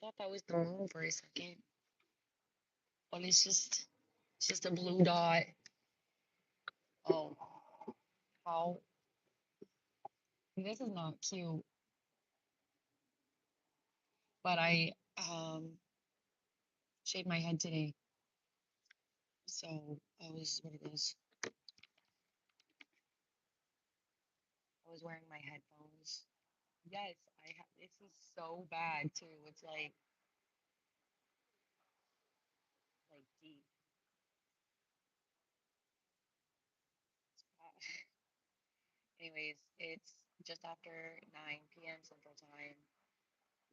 thought that was the moon for a second, but it's just a blue dot. Oh, how this is not cute. But I shaved my head today, so I was what it is. I was wearing my headphones. Yes, I have. This is so bad too. It's like deep. It's bad. Anyways, it's just after 9 p.m. Central Time,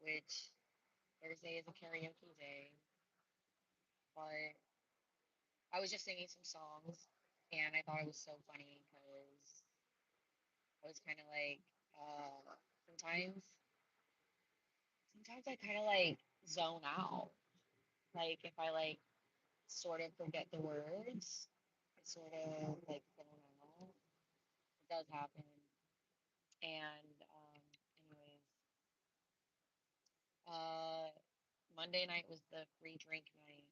which Thursday is a karaoke day. But I was just singing some songs, and I thought it was so funny because I was kind of like, uh, sometimes, sometimes I kind of like zone out. Like if I like sort of forget the words, I sort of like zone out. It does happen. And anyways, uh, Monday night was the free drink night.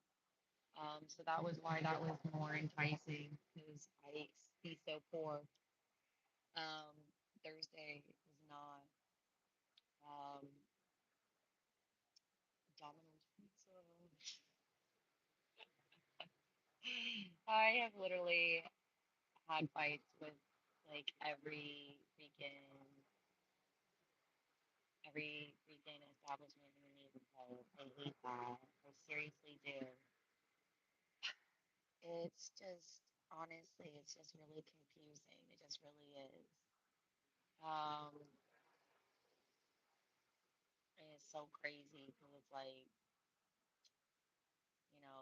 So that was why that was more enticing because I see so poor. Um, Thursday was not. Um, Domino's pizza. I have literally had fights with like every freaking establishment underneath the globe. I hate that. I seriously do. It's just honestly, it's just really confusing. It just really is. Um, and it's so crazy because it's like,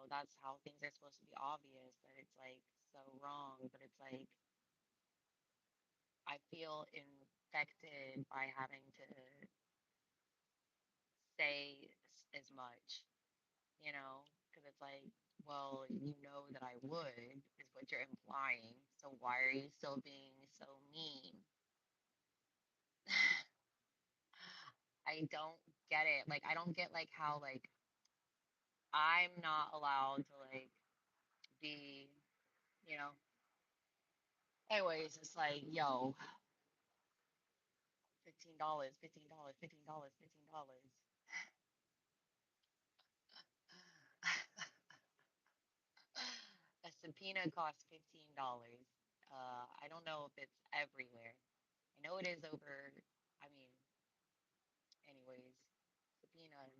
that's how things are supposed to be obvious, but it's like so wrong. But it's like I feel infected by having to say as much, because it's like, well, you know that I would, is what you're implying. So why are you still being so mean? I don't get it. Like, I don't get like how like I'm not allowed to like be, you know. Anyways, it's like, yo, $15, $15, $15, $15. A subpoena costs $15. I don't know if it's everywhere. I know it is over. I mean, anyways, subpoenas.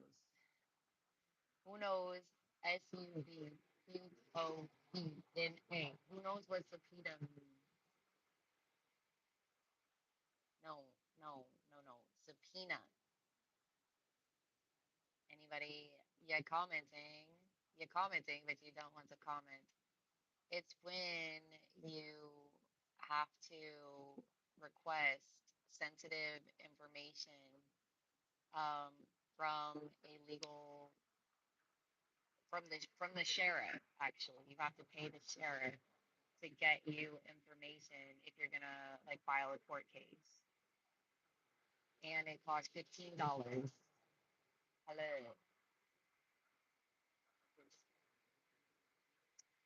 Who knows? SUBPOPNA. Who knows what subpoena means? No, no, no, no. Subpoena. Anybody? Yeah, commenting. You're commenting, but you don't want to comment. It's when you have to request sensitive information um, from a legal from the sheriff. Actually, you have to pay the sheriff to get you information if you're gonna like file a court case, and it costs $15. Hello.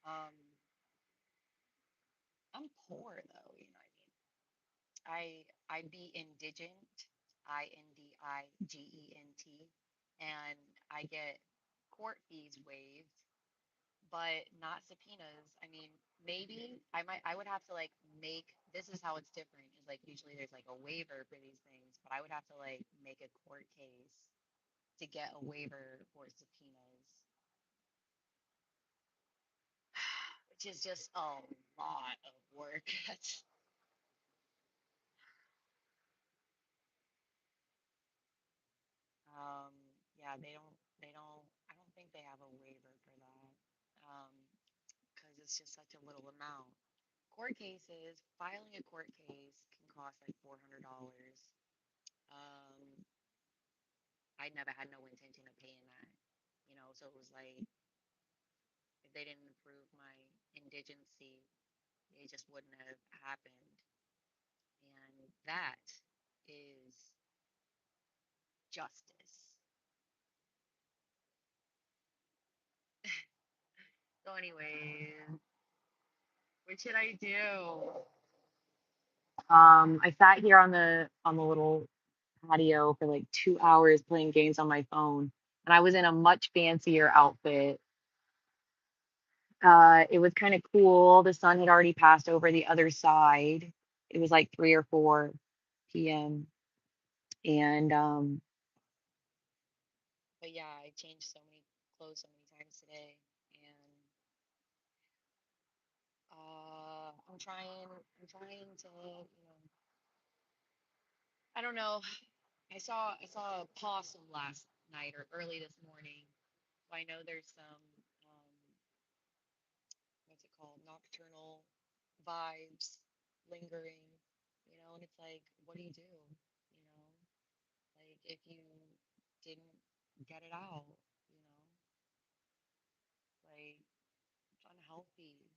Um, I'm poor though. You know what I mean? I be indigent, INDIGENT, and I get court fees waived, but not subpoenas. I mean, maybe I would have to like make this is how it's different. Is like usually there's like a waiver for these things, but I would have to like make a court case to get a waiver for subpoenas, which is just a lot of work. That's um yeah, they don't I don't think they have a waiver for that. Um because it's just such a little amount. Court cases, filing a court case can cost like $400. Um, I never had no intention of paying that, so it was like if they didn't approve my indigency, it just wouldn't have happened. And that is justice. So, anyways, what should I do? I sat here on the little patio for like 2 hours playing games on my phone, and I was in a much fancier outfit. It was kind of cool. The sun had already passed over the other side. It was like 3 or 4 p.m. And but yeah, I changed so many clothes so many times today, and I'm trying to, I don't know. I saw a possum last night or early this morning. So I know there's some what's it called, nocturnal vibes lingering, and it's like, what do you do? Like if you didn't get it out, you know, like it's unhealthy.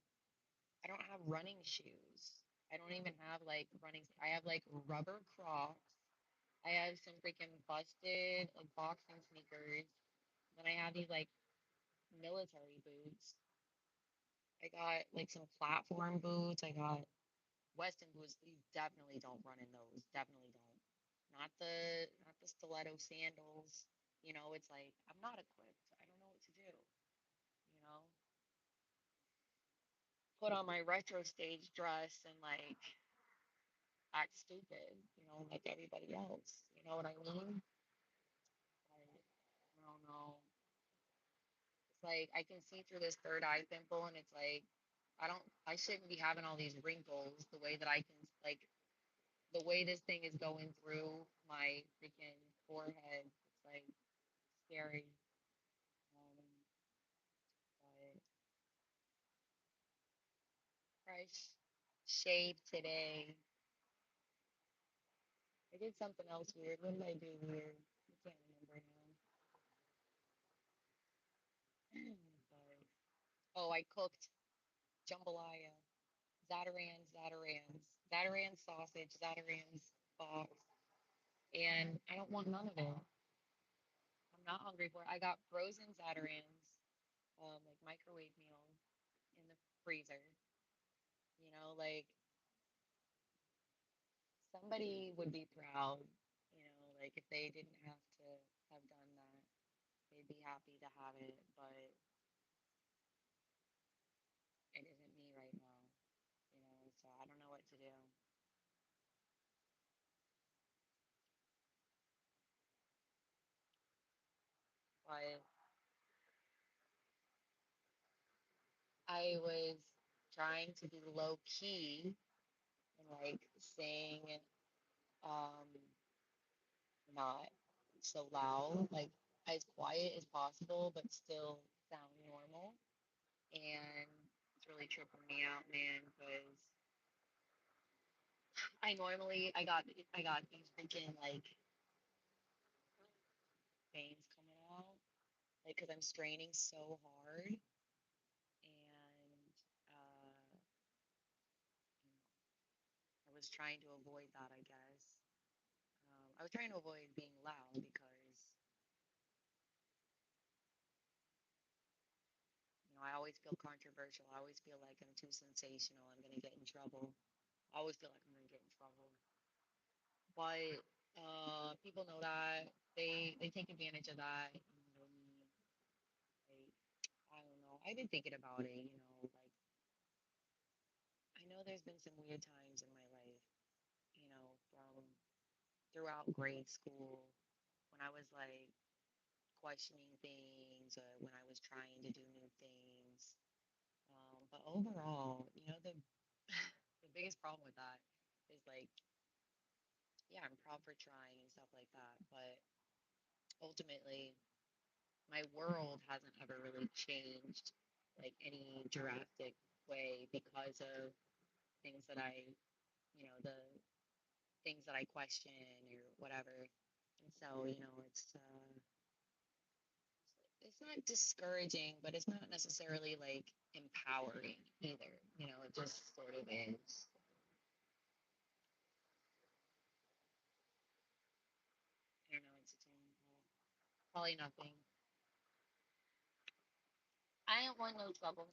I don't have running shoes. I don't even have like running. I have like rubber Crocs. I have some freaking busted like boxing sneakers. Then I have these like military boots. I got like some platform boots. I got Weston boots. You definitely don't run in those. Definitely don't. Not the stiletto sandals. It's like I'm not equipped. I don't know what to do. You know, put on my retro stage dress and like act stupid. Like everybody else. You know what I mean? Like, I don't know. It's like I can see through this third eye pimple, and it's like I shouldn't be having all these wrinkles the way that I can, like, the way this thing is going through my freaking forehead. It's like scary. Um, but fresh shave today. I did something else weird. What did I do weird? I can't remember now. but, oh, I cooked jambalaya. Zataran sausage, Zataran's box, and I don't want none of it. I'm not hungry for it. I got frozen Zatarans, like microwave meal in the freezer. Like somebody would be proud, like if they didn't have to have done that, they'd be happy to have it, but it isn't me right now, so I don't know what to do. But I was trying to be low key and like saying um not so loud, like as quiet as possible, but still sound normal. And it's really tripping me out, man, because I got these freaking like veins coming out, like because I'm straining so hard, and I was trying to avoid that, I guess. I was trying to avoid being loud because I always feel controversial. I always feel like I'm too sensational. I'm gonna get in trouble. I always feel like I'm gonna get in trouble. But people know that they take advantage of that. Like, I don't know. I've been thinking about it. Like I know there's been some weird times in my life. From throughout grade school when I was like questioning things, when I was trying to do new things. But overall, the biggest problem with that is like, yeah, I'm proud for trying and stuff like that. But ultimately, my world hasn't ever really changed like any drastic way because of things that the things that I question or whatever. And so, it's not discouraging, but it's not necessarily like empowering either. It just sort of is. I don't know. It's probably nothing. I ain't want no trouble.